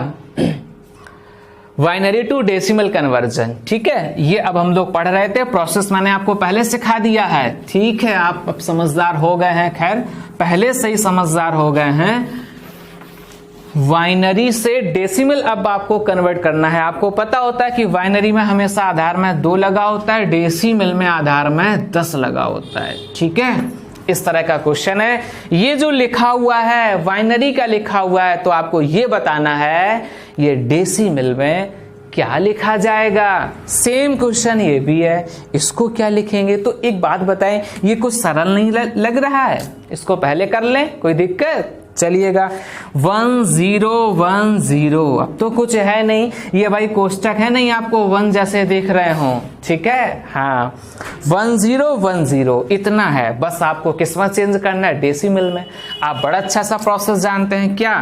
बाइनरी टू डेसिमल कन्वर्जन, ठीक है। ये अब हम लोग पढ़ रहे थे, प्रोसेस मैंने आपको पहले सिखा दिया है, ठीक है। आप अब समझदार हो गए हैं, खैर पहले से ही समझदार हो गए हैं। बाइनरी से डेसिमल अब आपको कन्वर्ट करना है। आपको पता होता है कि बाइनरी में हमेशा आधार में 2 लगा होता है, डेसिमल में आधार में 10 लगा होता है, ठीक है। इस तरह का क्वेश्चन है। ये जो लिखा हुआ है बाइनरी का लिखा हुआ है, तो आपको ये बताना है ये डेसिमल में क्या लिखा जाएगा। सेम क्वेश्चन ये भी है, इसको क्या लिखेंगे? तो एक बात बताएं, ये कुछ सरल नहीं लग रहा है? इसको पहले कर लें, कोई दिक्कत? चलिएगा, 1 0 1 0, अब तो कुछ है नहीं, ये भाई कोष्टक है नहीं आपको 1 जैसे देख रहे हो, ठीक है। हाँ, 1 0 1 0 इतना है, बस आपको किसमें चेंज करना है? डेसिमल में। आप बड़ा अच्छा सा प्रोसेस जानते हैं क्या?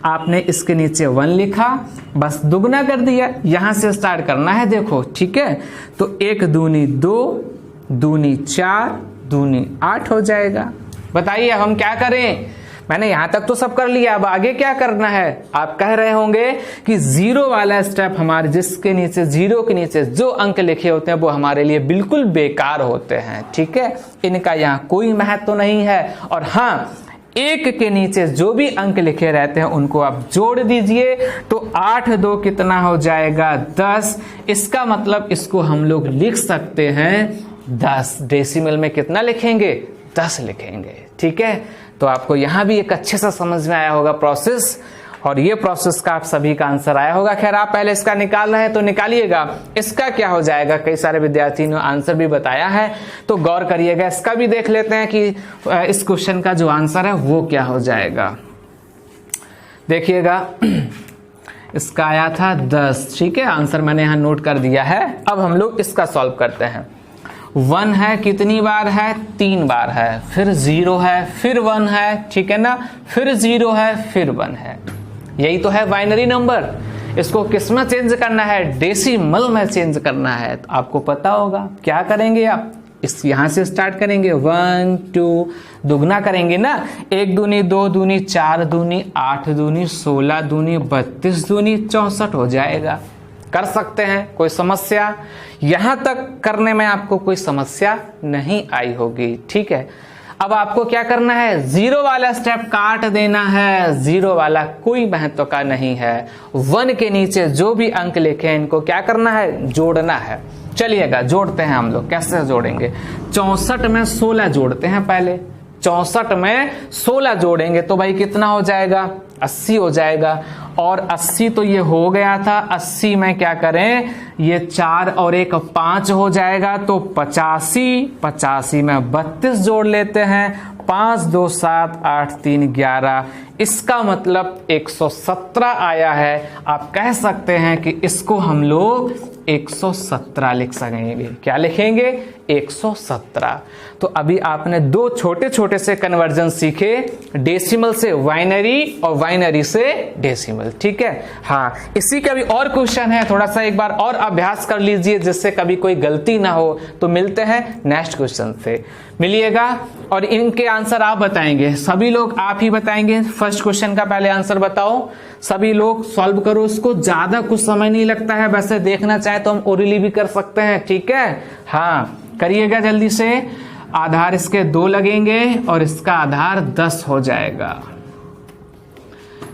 आपने इसके नीचे 1 लिखा, बस दुगना कर दिया, यहां से स्टार्ट करना है, देखो, ठीक है। तो 1 दूनी 2, दूनी 4, दूनी 8 हो जाएगा। बताइए हम क्या करें? मैंने यहां तक तो सब कर लिया, अब आगे क्या करना है? आप कह रहे होंगे कि 0 वाला स्टेप हमारे, जिसके नीचे 0 के नीचे जो अंक लिखे होते हैं वो हमारे लिए बिल्कुल बेकार होते हैं, ठीक है। इनका यहाँ कोई महत्व तो नहीं है। और हाँ, 1 के नीचे जो भी अंक लिखे रहते हैं उनको आप जोड़ दीजिए, तो 8 2 कितना हो जाएगा? 10। इसका मतलब इसको हम लोग लिख सकते हैं 10। डेसिमल में कितना लिखेंगे? 10 लिखेंगे, ठीक है। तो आपको यहां भी एक अच्छे से समझ में आया होगा प्रोसेस, और ये प्रोसेस का आप सभी का आंसर आया होगा। खैर, आप पहले इसका निकाल रहे हैं तो निकालिएगा। इसका क्या हो जाएगा? कई सारे विद्यार्थियों ने आंसर भी बताया है, तो गौर करिएगा। इसका भी देख लेते हैं कि इस क्वेश्चन का जो आंसर है वो क्या हो जाएगा। देखिएगा, इसका आया था 10। ठीक है, आंसर मैंने यहाँ नोट कर दिया है। अब हम लोग इसका सॉल्व करते हैं। 1 है, कितनी बार है? 3 बार है। फिर 0 है, फिर 1 है, ठीक है ना, फिर 0 है, फिर 1 है। यही तो है बाइनरी नंबर। इसको किस में चेंज करना है? डेसिमल में चेंज करना है। तो आपको पता होगा क्या करेंगे आप, इस यहां से स्टार्ट करेंगे, 1 2 दुगना करेंगे ना, 1 दूनी 2 दूनी 4 दूनी 8 दूनी 16 दूनी 32 दूनी 64 हो जाएगा। कर सकते हैं, कोई समस्या? यहां तक करने में आपको कोई समस्या नहीं आई होगी। ठीक है, अब आपको क्या करना है? 0 वाला स्टेप काट देना है। 0 वाला कोई महत्व का नहीं है। 1 के नीचे जो भी अंक लिखे हैं इनको क्या करना है? जोड़ना है। चलिएगा जोड़ते हैं हम लोग। कैसे जोड़ेंगे? 64 में 16 जोड़ते हैं पहले। 64 में 16 जोड़ेंगे तो भाई कितना हो जाएगा? 80 हो जाएगा। और 80 तो ये हो गया था। 80 में क्या करें? ये 4 और 1 5 हो जाएगा तो 85। 85 में 32 जोड़ लेते हैं। 5 2 7 8 3 11। इसका मतलब 117 आया है। आप कह सकते हैं कि इसको हम लोग 117 लिख सकेंगे। क्या लिखेंगे? 117। तो अभी आपने 2 छोटे छोटे से कन्वर्जन सीखे, डेसिमल से वाइनरी और वाइनरी से डेसिमल। ठीक है, हाँ, इसी का भी और क्वेश्चन है, थोड़ा सा एक बार और अभ्यास कर लीजिए जिससे कभी कोई गलती ना हो। तो मिलते हैं नेक्स्ट क्वेश्चन से, मिलिएगा। और इनके आंसर आप बताएंगे, सभी लोग आप ही बताएंगे। फर्स्ट क्वेश्चन का पहले आंसर बताओ, सभी लोग सॉल्व करो इसको। ज्यादा कुछ समय नहीं लगता है, वैसे देखना चाहे तो हम ओरली भी कर सकते हैं। ठीक है, हाँ, करिएगा जल्दी से। आधार इसके 2 लगेंगे और इसका आधार 10 हो जाएगा।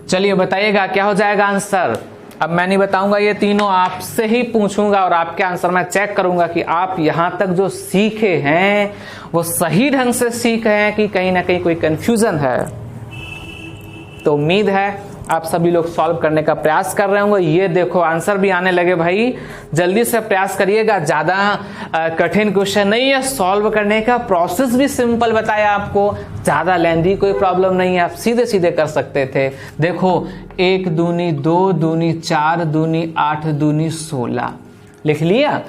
चलिए बताइएगा क्या हो जाएगा आंसर। अब मैं नहीं बताऊंगा, ये तीनों आपसे ही पूछूंगा और आपके आंसर मैं चेक करूंगा कि आप यहां तक जो सीखे हैं वो सही ढंग से सीख रहे हैं कि कहीं ना कहीं कोई कंफ्यूजन है। तो उम्मीद है आप सभी लोग सॉल्व करने का प्रयास कर रहे होंगे। ये देखो आंसर भी आने लगे भाई, जल्दी से प्रयास करिएगा। ज्यादा कठिन क्वेश्चन नहीं है, सॉल्व करने का प्रोसेस भी सिंपल बताया आपको, ज्यादा लेंथी कोई प्रॉब्लम नहीं है, आप सीधे सीधे कर सकते थे। देखो 1 दूनी 2 दूनी 4 दूनी 8 दूनी 16 लिख लिया।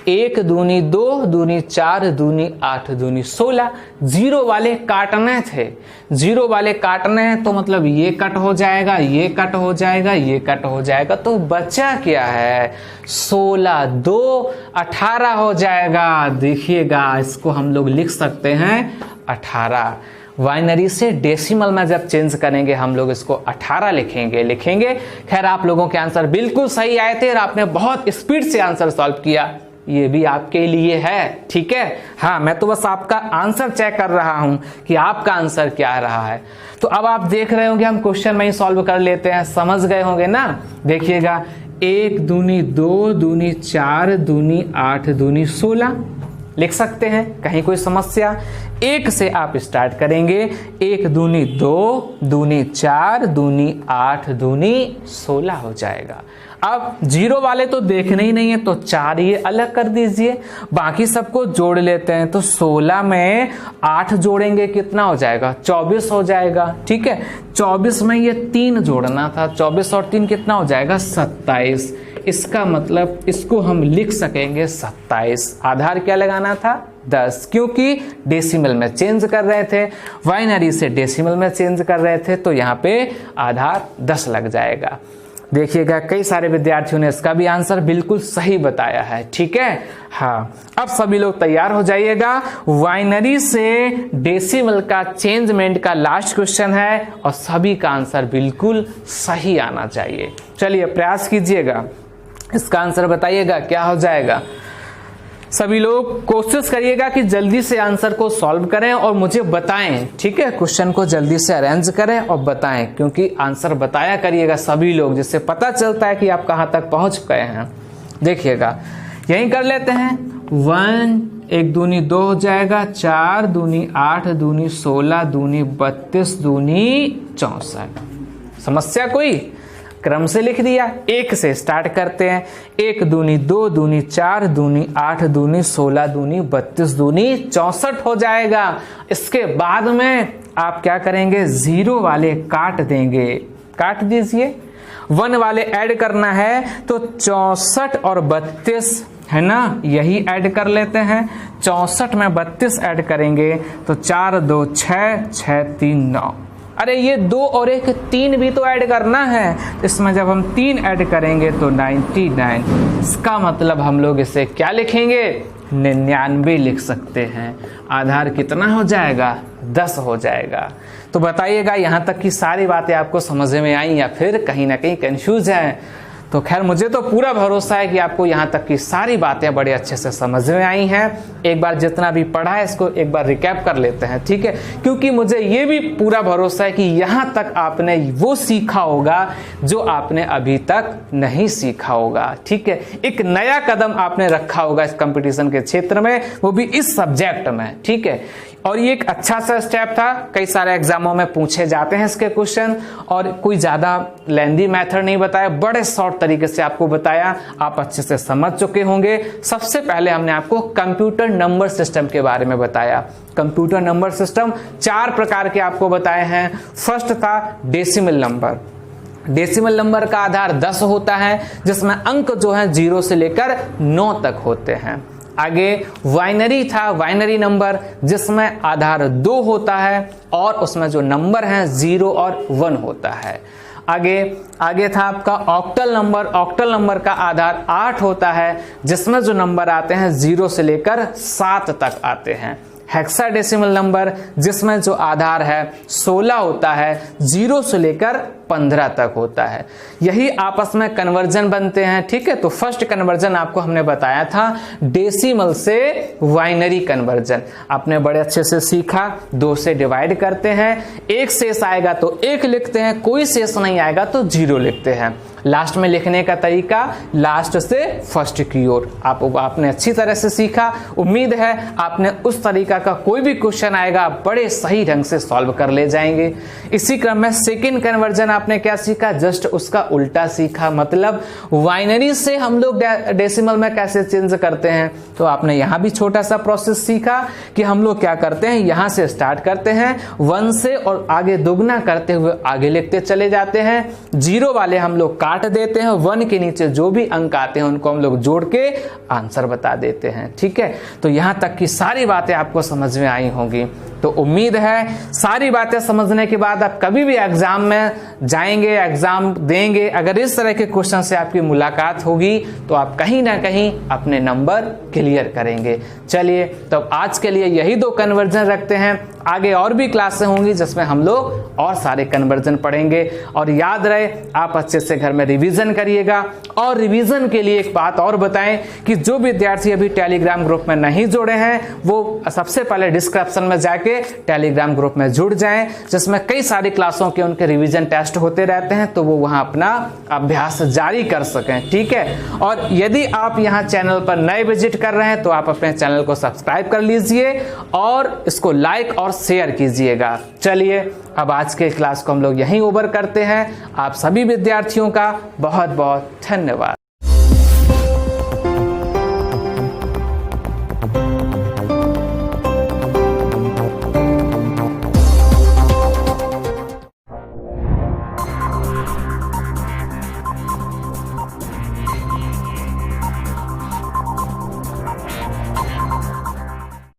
1 दूनी 2 दूनी 4 दूनी 8 दूनी 16। 0 वाले काटने थे, 0 वाले काटने हैं तो मतलब ये कट हो जाएगा, ये कट हो जाएगा, ये कट हो जाएगा। तो बचा क्या है? 16 2 18 हो जाएगा। देखिएगा इसको हम लोग लिख सकते हैं 18। वाइनरी से डेसिमल में जब चेंज करेंगे हम लोग इसको 18 लिखेंगे। खैर आप लोगों के आंसर बिल्कुल सही आए थे और आपने बहुत स्पीड से आंसर सॉल्व किया, ये भी आपके लिए है। ठीक है, हाँ, मैं तो बस आपका आंसर चेक कर रहा हूं कि आपका आंसर क्या आ रहा है। तो अब आप देख रहे होंगे हम क्वेश्चन में ही सॉल्व कर लेते हैं, समझ गए होंगे ना। देखिएगा 1 दूनी 2 दूनी 4 दूनी 8 दूनी 16 लिख सकते हैं, कहीं कोई समस्या? 1 से आप स्टार्ट करेंगे। 1 दूनी 2 दूनी 4 दूनी 8 दूनी 16 हो जाएगा। अब 0 वाले तो देखने ही नहीं है तो 4 ये अलग कर दीजिए, बाकी सबको जोड़ लेते हैं। तो 16 में 8 जोड़ेंगे कितना हो जाएगा? 24 हो जाएगा। ठीक है, 24 में ये 3 जोड़ना था, 24 और 3 कितना हो जाएगा? 27। इसका मतलब इसको हम लिख सकेंगे 27। आधार क्या लगाना था? 10, क्योंकि डेसिमल में चेंज कर रहे थे, वाइनरी से डेसिमल में चेंज कर रहे थे, तो यहाँ पे आधार 10 लग जाएगा। देखिएगा कई सारे विद्यार्थियों ने इसका भी आंसर बिल्कुल सही बताया है। ठीक है, हाँ, अब सभी लोग तैयार हो जाइएगा। वाइनरी से डेसिमल का चेंजमेंट का लास्ट क्वेश्चन है और सभी का आंसर बिल्कुल सही आना चाहिए। चलिए प्रयास कीजिएगा, इसका आंसर बताइएगा क्या हो जाएगा। सभी लोग कोशिश करिएगा कि जल्दी से आंसर को सॉल्व करें और मुझे बताएं। ठीक है, क्वेश्चन को जल्दी से अरेंज करें और बताएं, क्योंकि आंसर बताया करिएगा सभी लोग, जिससे पता चलता है कि आप कहां तक पहुंच गए हैं। देखिएगा यही कर लेते हैं। 1 1 दूनी 2 हो जाएगा, 4 दूनी 8 दूनी 16 दूनी 32 दूनी 64। समस्या कोई? क्रम से लिख दिया। 1 से स्टार्ट करते हैं। 1 दूनी 2 दूनी 4 दूनी 8 दूनी 16 दूनी 32 दूनी 64 हो जाएगा। इसके बाद में आप क्या करेंगे? 0 वाले काट देंगे। काट दीजिए। 1 वाले ऐड करना है तो 64 और 32 है ना, यही ऐड कर लेते हैं। 64 में 32 ऐड करेंगे तो 4 2 6 6 3 9। अरे ये 2 और 1 3 भी तो ऐड करना है, इसमें जब हम 3 ऐड करेंगे तो 99। इसका मतलब हम लोग इसे क्या लिखेंगे, 99 लिख सकते हैं। आधार कितना हो जाएगा, 10 हो जाएगा। तो बताइएगा यहाँ तक की सारी बातें आपको समझ में आई या फिर कहीं ना कहीं कंफ्यूज है। तो खैर मुझे तो पूरा भरोसा है कि आपको यहाँ तक की सारी बातें बड़े अच्छे से समझ में आई हैं। एक बार जितना भी पढ़ा है इसको एक बार रिकैप कर लेते हैं, ठीक है, क्योंकि मुझे ये भी पूरा भरोसा है कि यहाँ तक आपने वो सीखा होगा जो आपने अभी तक नहीं सीखा होगा, ठीक है। एक नया कदम आपने रखा होगा इस कंपटीशन के क्षेत्र में, वो भी इस सब्जेक्ट में, ठीक है। और ये एक अच्छा सा स्टेप था, कई सारे एग्जामों में पूछे जाते हैं इसके क्वेश्चन, और कोई ज्यादा लेंदी मेथड नहीं बताया, बड़े शॉर्ट तरीके से आपको बताया, आप अच्छे से समझ चुके होंगे। सबसे पहले हमने आपको कंप्यूटर नंबर सिस्टम के बारे में बताया। कंप्यूटर नंबर सिस्टम 4 प्रकार के आपको बताए हैं। फर्स्ट था डेसिमल नंबर। डेसिमल नंबर का आधार 10 होता है, जिसमें अंक जो है 0 से लेकर 9 तक होते हैं। आगे वाइनरी था, वाइनरी नंबर, जिसमें आधार 2 होता है और उसमें जो नंबर हैं 0 और 1 होता है। आगे था आपका ऑक्टल नंबर। ऑक्टल नंबर का आधार 8 होता है, जिसमें जो नंबर आते हैं 0 से लेकर 7 तक आते हैं। हेक्साडेसिमल नंबर, जिसमें जो आधार है 16 होता है, 0 से लेकर 15 तक होता है। यही आपस में कन्वर्जन बनते हैं, ठीक है। तो फर्स्ट कन्वर्जन आपको हमने बताया था डेसिमल से वाइनरी कन्वर्जन, आपने बड़े अच्छे से सीखा। 2 से डिवाइड करते हैं, 1 शेष आएगा तो 1 लिखते हैं, कोई शेष नहीं आएगा तो 0 लिखते हैं। लास्ट में लिखने का तरीका लास्ट से फर्स्ट की ओर आपने अच्छी तरह से सीखा। उम्मीद है आपने उस तरीका का कोई भी क्वेश्चन आएगा बड़े सही ढंग से सॉल्व कर ले जाएंगे। इसी क्रम में सेकंड कन्वर्जन आपने क्या सीखा, जस्ट उसका उल्टा सीखा, मतलब वाइनरी से हम लोग डेसिमल में कैसे चेंज करते हैं। तो आपने यहां भी छोटा सा प्रोसेस सीखा कि हम लोग क्या करते हैं, यहां से स्टार्ट करते हैं 1 से और आगे दुगना करते हुए आगे लिखते चले जाते हैं। 0 वाले हम लोग काट देते हैं, 1 के नीचे जो भी अंक आते हैं उनको हम लोग जोड़ के आंसर बता देते हैं, ठीक है। तो यहां तक की सारी बातें आपको समझ में आई होंगी। तो उम्मीद है सारी बातें समझने के बाद आप कभी भी एग्जाम में जाएंगे, एग्जाम देंगे, अगर इस तरह के क्वेश्चन से आपकी मुलाकात होगी तो आप कहीं ना कहीं अपने नंबर क्लियर करेंगे। चलिए तो आज के लिए यही 2 कन्वर्जन रखते हैं, आगे और भी क्लासें होंगी जिसमें हम लोग और सारे कन्वर्जन पढ़ेंगे। और याद रहे आप अच्छे से घर में रिवीजन करिएगा। और रिवीजन के लिए एक बात और बताएं कि जो विद्यार्थी अभी टेलीग्राम ग्रुप में नहीं जुड़े हैं वो सबसे पहले डिस्क्रिप्शन में जाके टेलीग्राम ग्रुप में जुड़ जाएं, जिसमें कई सारी क्लासों के उनके रिवीजन टेस्ट होते रहते हैं, तो वो वहां अपना अभ्यास जारी कर सकें, ठीक है। और यदि आप यहाँ चैनल पर नए विजिट कर रहे हैं तो आप अपने चैनल को सब्सक्राइब कर लीजिए और इसको लाइक और शेयर कीजिएगा। चलिए अब आज के क्लास को हम लोग यहीं ओवर करते हैं। आप सभी विद्यार्थियों का बहुत बहुत धन्यवाद।